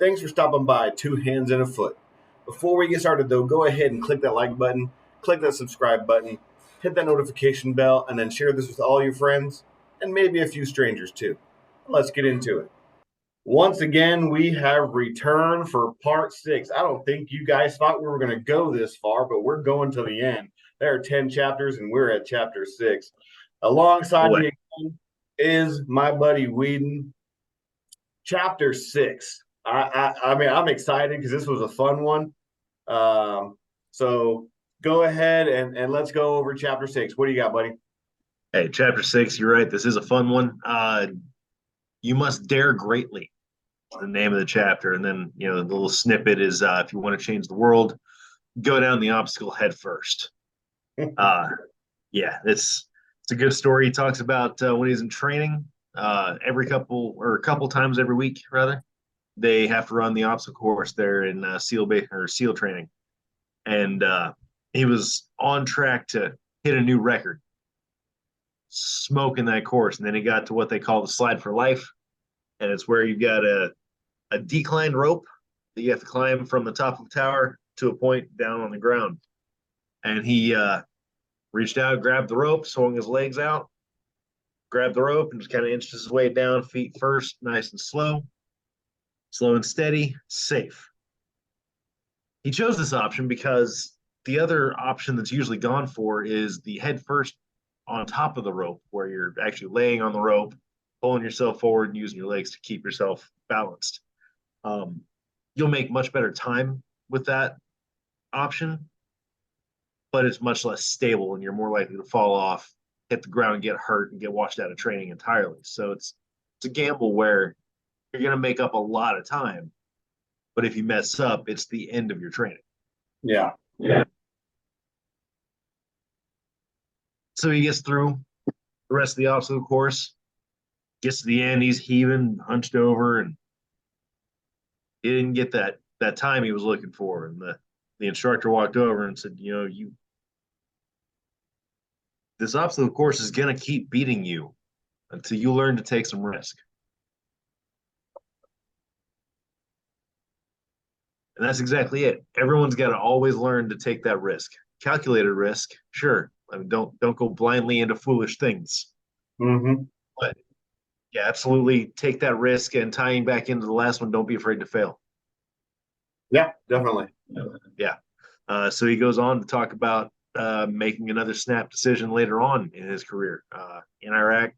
Thanks for stopping by Two Hands and a Foot. Before we get started, though, go ahead and click that like button, click that subscribe button, hit that notification bell, and then share this with all your friends and maybe a few strangers too. Let's get into it. Once again, we have returned for part 6. I don't think you guys thought we were going to go this far, but we're going to the end. There are 10 chapters, and we're at chapter 6. Alongside me again is my buddy Whedon. Chapter 6. I mean, I'm excited because this was a fun one. So go ahead and let's go over chapter 6. What do you got, buddy? Hey, chapter 6, you're right. This is a fun one. You must dare greatly, the name of the chapter. And then, the little snippet is if you want to change the world, go down the obstacle head first. Yeah, it's a good story. He talks about when he's in training, every couple times every week, rather, they have to run the obstacle course there in SEAL training. And he was on track to hit a new record, smoking that course. And then he got to what they call the slide for life. And it's where you've got a declined rope that you have to climb from the top of the tower to a point down on the ground. And he reached out, grabbed the rope, swung his legs out, grabbed the rope, and just kind of inched his way down, feet first, nice and slow and steady, safe. He chose this option because the other option that's usually gone for is the head first on top of the rope, where you're actually laying on the rope, pulling yourself forward and using your legs to keep yourself balanced. You'll make much better time with that option, but it's much less stable and you're more likely to fall off, hit the ground and get hurt and get washed out of training entirely. So it's a gamble where you're going to make up a lot of time, but if you mess up, it's the end of your training. Yeah. So he gets through the rest of the obstacle course, gets to the end, he's heaving, hunched over, and he didn't get that time he was looking for. And the instructor walked over and said, this obstacle course is going to keep beating you until you learn to take some risk. And that's exactly it. Everyone's got to always learn to take that risk. Calculated risk, sure. I mean, don't go blindly into foolish things. Mm-hmm. But yeah, absolutely take that risk. And tying back into the last one, don't be afraid to fail. Yeah, definitely. Yeah. So he goes on to talk about making another snap decision later on in his career in Iraq,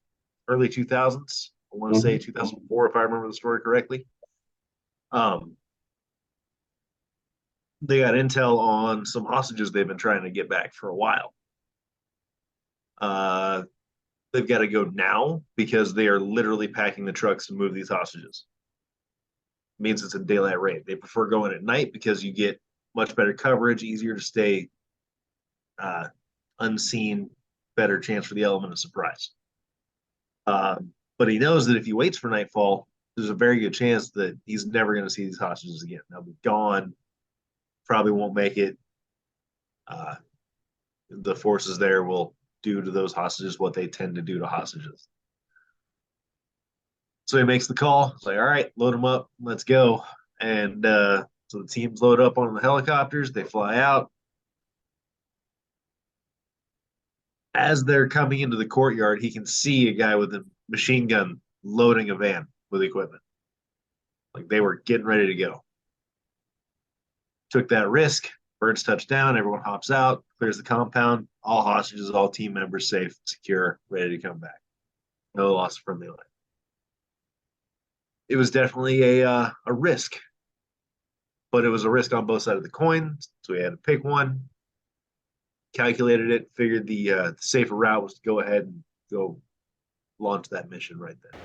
early 2000s. I want to say 2004, if I remember the story correctly. They got intel on some hostages they've been trying to get back for a while. They've got to go now because they are literally packing the trucks to move these hostages. It means it's a daylight raid. They prefer going at night because you get much better coverage, easier to stay unseen, better chance for the element of surprise. But he knows that if he waits for nightfall, there's a very good chance that he's never going to see these hostages again. They'll be gone, probably won't make it. The forces there will do to those hostages what they tend to do to hostages. So he makes the call. It's like, all right, load them up. Let's go. And so the teams load up on the helicopters. They fly out. As they're coming into the courtyard, he can see a guy with a machine gun loading a van with equipment. Like they were getting ready to go. Took that risk. Birds touch down. Everyone hops out, clears the compound. All hostages, all team members safe, secure, ready to come back. No loss of friendly life. It was definitely a risk, but it was a risk on both sides of the coin. So we had to pick one. Calculated it, figured the safer route was to go ahead and go launch that mission right then.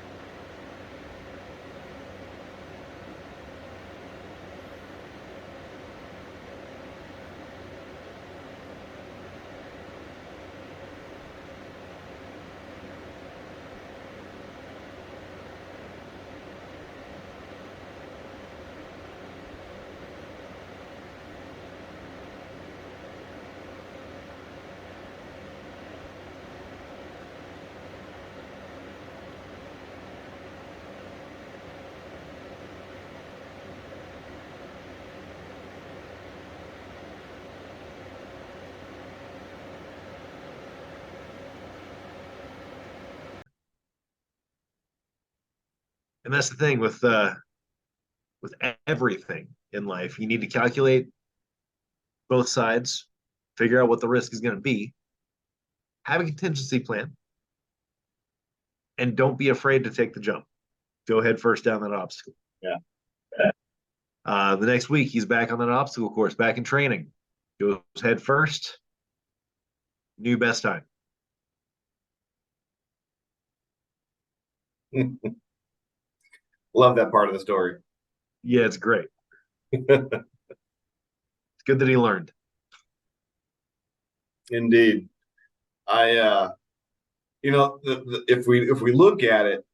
And that's the thing with everything in life. You need to calculate both sides, figure out what the risk is going to be, have a contingency plan, and don't be afraid to take the jump. Go head first down that obstacle. Yeah. The next week, he's back on that obstacle course, back in training. Goes head first, new best time. Love that part of the story. Yeah, it's great. It's good that he learned. Indeed. If we look at it,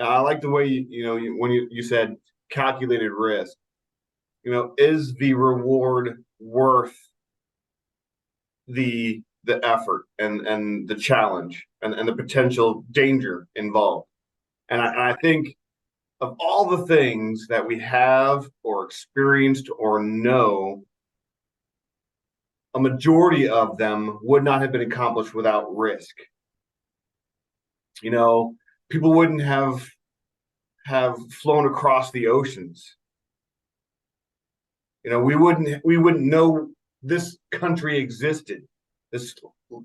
I like the way when you said calculated risk. Is the reward worth the effort and the challenge and the potential danger involved? And I think of all the things that we have or experienced or know, a majority of them would not have been accomplished without risk. People wouldn't have flown across the oceans. We wouldn't know this country existed, this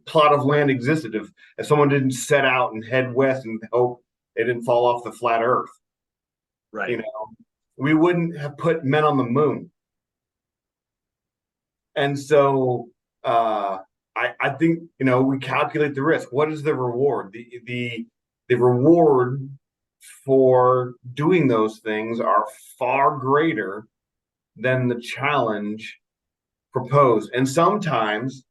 plot of land existed if someone didn't set out and head west and hope they didn't fall off the flat earth. Right. We wouldn't have put men on the moon. And so I think we calculate the risk. What is the reward? The reward for doing those things are far greater than the challenge proposed. And sometimes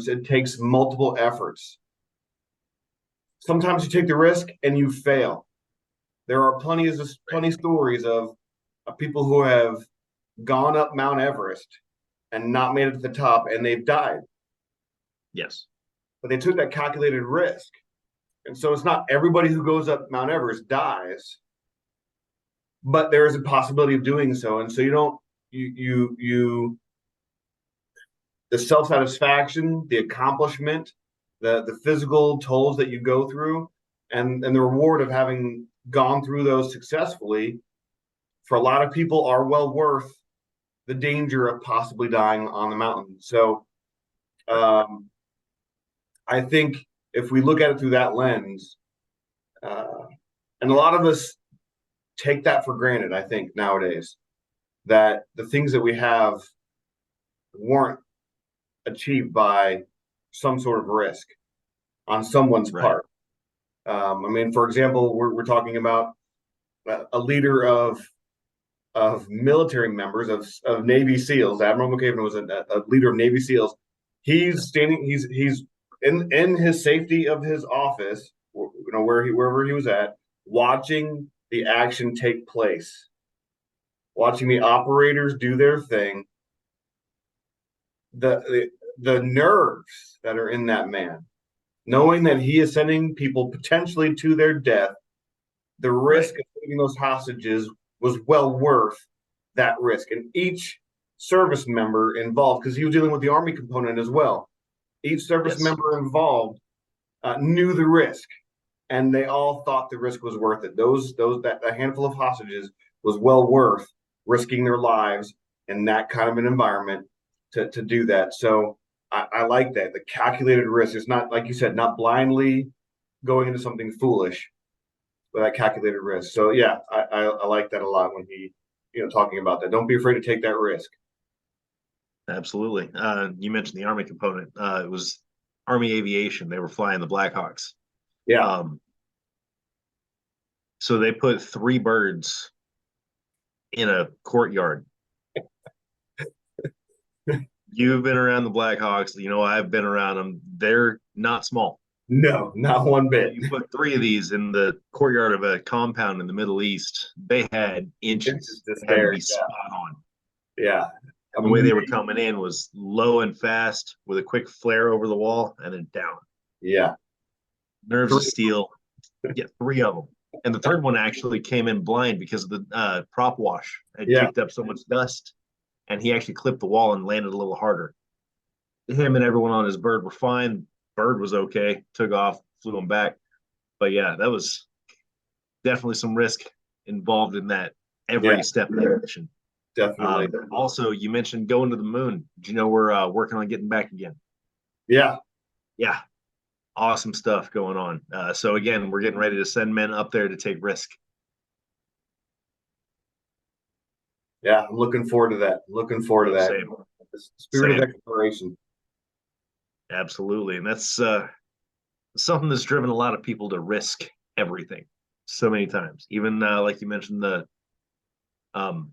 it takes multiple efforts. Sometimes you take the risk and you fail. There are plenty stories of people who have gone up Mount Everest and not made it to the top, and they've died. Yes. But they took that calculated risk. And so it's not everybody who goes up Mount Everest dies, but there is a possibility of doing so. And so the self-satisfaction, the accomplishment, the physical tolls that you go through, and the reward of having gone through those successfully, for a lot of people, are well worth the danger of possibly dying on the mountain. So I think if we look at it through that lens, and a lot of us take that for granted, I think nowadays, that the things that we have weren't achieved by some sort of risk on someone's part. For example, we're talking about a leader of military members of Navy SEALs. Admiral McCaven was a leader of Navy SEAls. He's in his safety of his office, wherever he was at, watching the action take place, watching the operators do their thing. The nerves that are in that man, knowing that he is sending people potentially to their death, the risk of taking those hostages was well worth that risk. And each service member involved, because he was dealing with the Army component as well, each service member involved knew the risk, and they all thought the risk was worth it. That handful of hostages was well worth risking their lives in that kind of an environment to do that. So I like that. The calculated risk is not, like you said, not blindly going into something foolish, but that calculated risk. So yeah, I like that a lot when he, talking about that. Don't be afraid to take that risk. Absolutely. You mentioned the Army component. It was Army Aviation. They were flying the Blackhawks. Yeah. So they put 3 birds in a courtyard. You've been around the Blackhawks. I've been around them. They're not small. No, not one bit. You put 3 of these in the courtyard of a compound in the Middle East. They had inches. They had to be spot on. Yeah. And the way they were coming in was low and fast with a quick flare over the wall and then down. Yeah. Nerves of steel. Yeah, 3 of them. And the third one actually came in blind because of the prop wash. It kicked up so much dust, and he actually clipped the wall and landed a little harder. Him and everyone on his bird were fine. Bird was okay. Took off, flew him back. But yeah, that was definitely some risk involved in that every Yeah, step of the mission. definitely. Also, you mentioned going to the moon. Did you know we're working on getting back again? Yeah, Yeah, awesome stuff going on. So again, we're getting ready to send men up there to take risk. yeah. I'm looking forward to that. Looking forward to that. Same, The spirit of same, exploration. absolutely, and that's something that's driven a lot of people to risk everything so many times. Even like you mentioned, the um,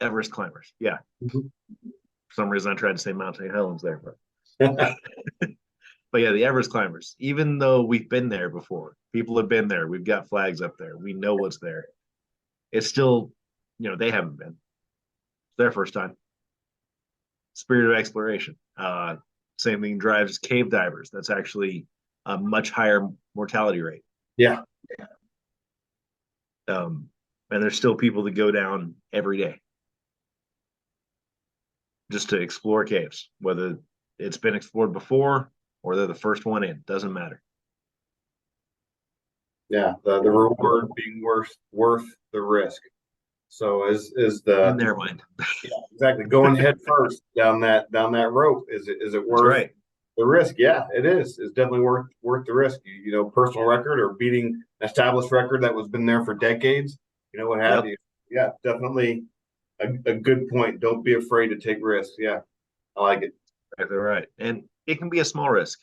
Everest climbers. Yeah, Mhm. for some reason I tried to say Mount St. Helens there, but yeah, the Everest climbers. Even though we've been there before, people have been there. We've got flags up there. We know what's there. It's still, they haven't been. It's their first time. Spirit of exploration. Same thing drives cave divers. That's actually a much higher mortality rate. Yeah, Um, and there's still people that go down every day just to explore caves, whether it's been explored before or they're the first one in. Doesn't matter. yeah. The reward being worth the risk. So is In the their mind. yeah, exactly going head first down that rope. Is it That's worth right. the risk? Yeah, it is. It's definitely worth the risk. Personal record or beating an established record that was been there for decades. What have Yep. you? Yeah, definitely a good point. Don't be afraid to take risks. Yeah, I like it. Exactly right. And it can be a small risk.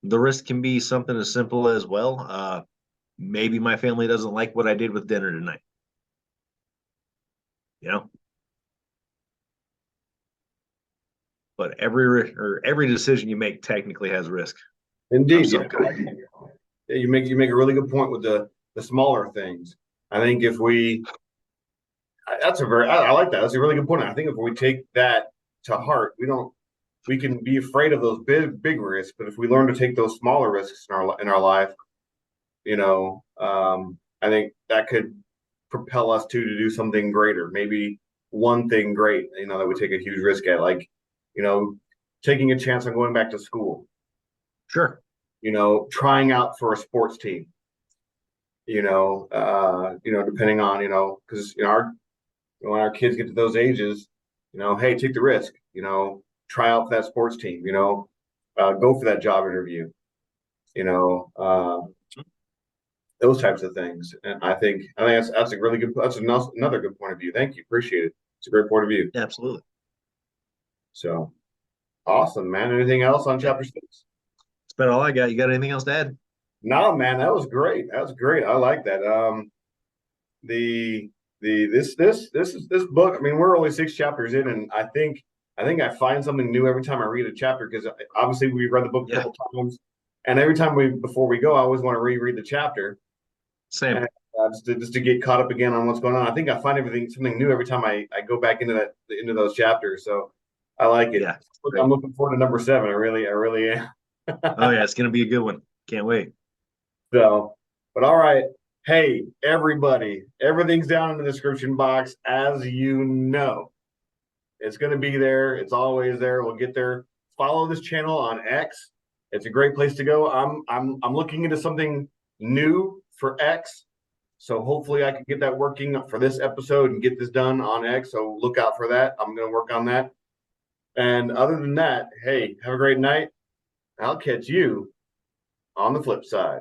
The risk can be something as simple as, well, maybe my family doesn't like what I did with dinner tonight. You know, but every decision you make technically has risk of Indeed, yeah. some kind. Yeah, you make a really good point with the smaller things. I think if we that's a very I like that. That's a really good point. I think if we take that to heart, we can be afraid of those big risks, but if we learn to take those smaller risks in our life, I think that could propel us to do something greater. Maybe one thing great, that we take a huge risk at, like you know, taking a chance on going back to school. Sure. Trying out for a sports team. Depending on because our when our kids get to those ages, hey, take the risk. Try out for that sports team. Go for that job interview. You know, those types of things. And I think that's a really good. That's another good point of view. Thank you, appreciate it. It's a great point of view. Absolutely. So awesome, man. Anything else on Yeah. chapter 6? That's about all I got. You got anything else to add? No, man, that was great. That was great. I like that. The this book. I mean, we're only 6 chapters in, and I think I find something new every time I read a chapter because obviously we've read the book a Yeah. couple times, and every time before we go, I always want to reread the chapter Same. and just to get caught up again on what's going on. I think I find something new every time I go back into those chapters. So I like it. Yeah. I'm Great. looking forward to number 7. I really am. Oh yeah, it's gonna be a good one. Can't wait. So, but all right. Hey, everybody, everything's down in the description box, as you know. It's going to be there. It's always there. We'll get there. Follow this channel on X. It's a great place to go. I'm looking into something new for X. So hopefully I can get that working for this episode and get this done on X. So look out for that. I'm going to work on that. And other than that, hey, have a great night. I'll catch you on the flip side.